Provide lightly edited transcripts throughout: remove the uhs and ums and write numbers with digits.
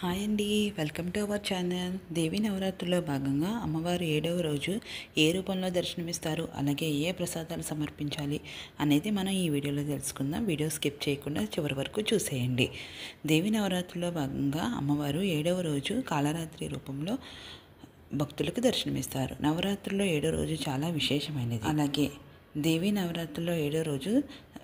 Hi అండి, welcome to our channel. దేవి నవరాత్రుల్లో భాగంగా అమ్మవారు 7వ రోజు ఏ రూపంలో దర్శనమిస్తారు, అలాగే ఏ ప్రసాదాలు సమర్పించాలి అనేది మనం ఈ వీడియోలో తెలుసుకుందాం. వీడియో స్కిప్ చేయకుండా చివరి వరకు చూసేయండి. దేవి నవరాత్రుల్లో భాగంగా అమ్మవారు 7వ రోజు కాళరాత్రి రూపంలో భక్తులకు దర్శనమిస్తారు. నవరాత్రుల్లో 7వ రోజు చాలా విశేషమైనది. అలాగే దేవీ నవరాత్రుల్లో 7వ రోజు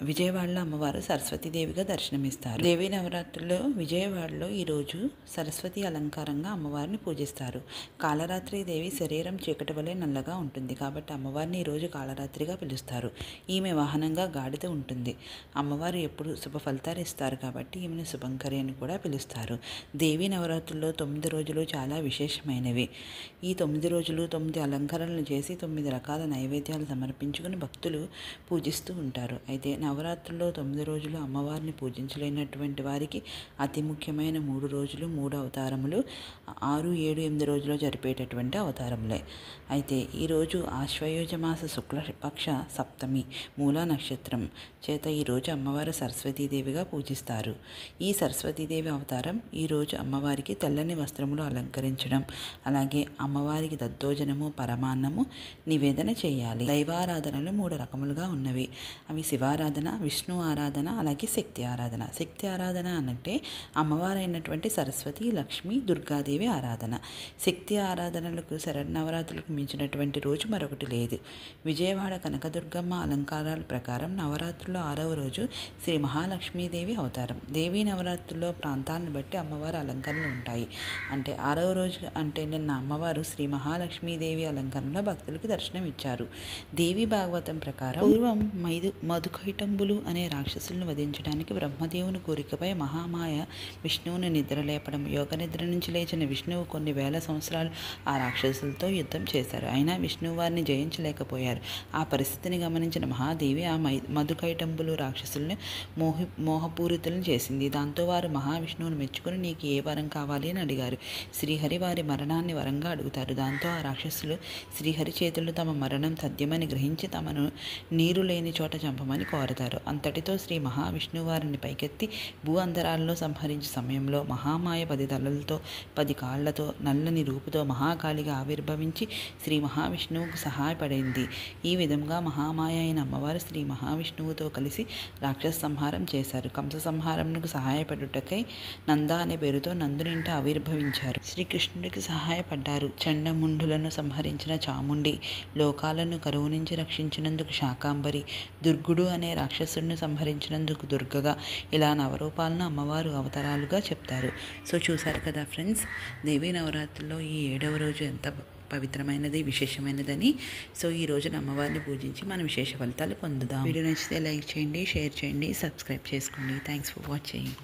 విజయవాడలో అమ్మవారు సరస్వతీదేవిగా దర్శనమిస్తారు. దేవీ నవరాత్రుల్లో విజయవాడలో ఈరోజు సరస్వతి అలంకారంగా అమ్మవారిని పూజిస్తారు. కాళరాత్రి దేవి శరీరం చీకటి వలె నల్లగా ఉంటుంది కాబట్టి అమ్మవారిని ఈరోజు కాళరాత్రిగా పిలుస్తారు. ఈమె వాహనంగా గాడిద ఉంటుంది. అమ్మవారు ఎప్పుడు శుభ ఫలితాలు ఇస్తారు కాబట్టి ఈమెను శుభంకరి అని కూడా పిలుస్తారు. దేవీ నవరాత్రుల్లో 9 రోజులు చాలా విశేషమైనవి. ఈ 9 రోజులు 9 అలంకరణలు చేసి 9 రకాల నైవేద్యాలు సమర్పించుకుని భక్తులు పూజిస్తూ ఉంటారు. అయితే నవరాత్రుల్లో 9 రోజులు అమ్మవారిని పూజించలేనటువంటి వారికి అతి ముఖ్యమైన 3 రోజులు 3 అవతారములు 6, 7, 8 రోజుల్లో జరిపేటటువంటి అవతారములే. అయితే ఈరోజు ఆశ్వయుజ మాస శుక్లపక్ష సప్తమి మూలా నక్షత్రం చేత ఈరోజు అమ్మవారు సరస్వతీదేవిగా పూజిస్తారు. ఈ సరస్వతీదేవి అవతారం ఈరోజు అమ్మవారికి తెల్లని వస్త్రములు అలంకరించడం, అలాగే అమ్మవారికి దద్దోజనము పరమాన్నము నివేదన చేయాలి. దైవారాధనలు 3 రకములుగా ఉన్నవి. అవి శివారాధన, విష్ణు ఆరాధన, అలాగే శక్తి ఆరాధన. శక్తి ఆరాధన అంటే అమ్మవారైనటువంటి సరస్వతి, లక్ష్మి, దుర్గాదేవి ఆరాధన. శక్తి ఆరాధనలకు శరన్నవరాత్రులకు మించినటువంటి రోజు మరొకటి లేదు. విజయవాడ కనకదుర్గమ్మ అలంకారాల ప్రకారం నవరాత్రుల్లో 6వ రోజు శ్రీ మహాలక్ష్మీదేవి అవతారం. దేవీ నవరాత్రుల్లో ప్రాంతాలను బట్టి అమ్మవారి అలంకరణలు ఉంటాయి. అంటే 6వ రోజు అంటే నిన్న అమ్మవారు శ్రీ మహాలక్ష్మీదేవి అలంకరణలో భక్తులకు దర్శనం ఇచ్చారు. దేవి భాగవతం ప్రకారం పూర్వం మధుకైటంబులు అనే రాక్షసులను వధించడానికి బ్రహ్మదేవుని కోరికపై మహామాయ విష్ణువుని నిద్రలేపడం, యోగ నిద్ర నుంచి లేచిన విష్ణువు కొన్ని వేల సంవత్సరాలు ఆ రాక్షసులతో యుద్ధం చేశారు. అయినా విష్ణువు వారిని జయించలేకపోయారు. ఆ పరిస్థితిని గమనించిన మహాదేవి ఆ మధుకైటంబులు రాక్షసులను మోహపూరితులను చేసింది. దాంతో వారు మహావిష్ణువుని మెచ్చుకుని నీకు ఏ వరం కావాలి అని అడిగారు. శ్రీహరి వారి మరణాన్ని వరంగా అడుగుతారు. దాంతో ఆ రాక్షసులు శ్రీహరి చేతులు తమ మరణం తథ్యమని గ్రహించి తమను నీరు లేని చోట చంపమని కోరతారు. అంతటితో శ్రీ మహావిష్ణువు వారిని పైకెత్తి భూ అంతరాల్లో సంహరించే సమయంలో మహామాయ 10 తలలతో 10 కాళ్లతో నల్లని రూపుతో మహాకాళిగా ఆవిర్భవించి శ్రీ మహావిష్ణువుకు సహాయపడింది. ఈ విధంగా మహామాయ అయిన అమ్మవారు శ్రీ మహావిష్ణువుతో కలిసి రాక్షస సంహారం చేశారు. కంస సంహారంకు సహాయపడుటకై నంద అనే పేరుతో నందునింట ఆవిర్భవించారు. శ్రీకృష్ణుడికి సహాయపడ్డారు. చండముండులను సంహరించిన చాముండి, లోకాలను కరువు నుంచి రక్షించినందుకు శాకాంబరి, దుర్గుడు అనే రాక్షసుడిని సంహరించినందుకు దుర్గగా, ఇలా నవరూపాలను అమ్మవారు అవతారాలుగా చెప్తారు. సో చూశారు కదా ఫ్రెండ్స్, దేవీ నవరాత్రుల్లో ఈ 7వ రోజు ఎంత పవిత్రమైనది, విశేషమైనదని. సో ఈ రోజున అమ్మవారిని పూజించి మనం విశేష ఫలితాలు పొందుదాం. వీడియో నచ్చితే లైక్ చేయండి, షేర్ చేయండి, సబ్స్క్రైబ్ చేసుకోండి. Thanks for watching.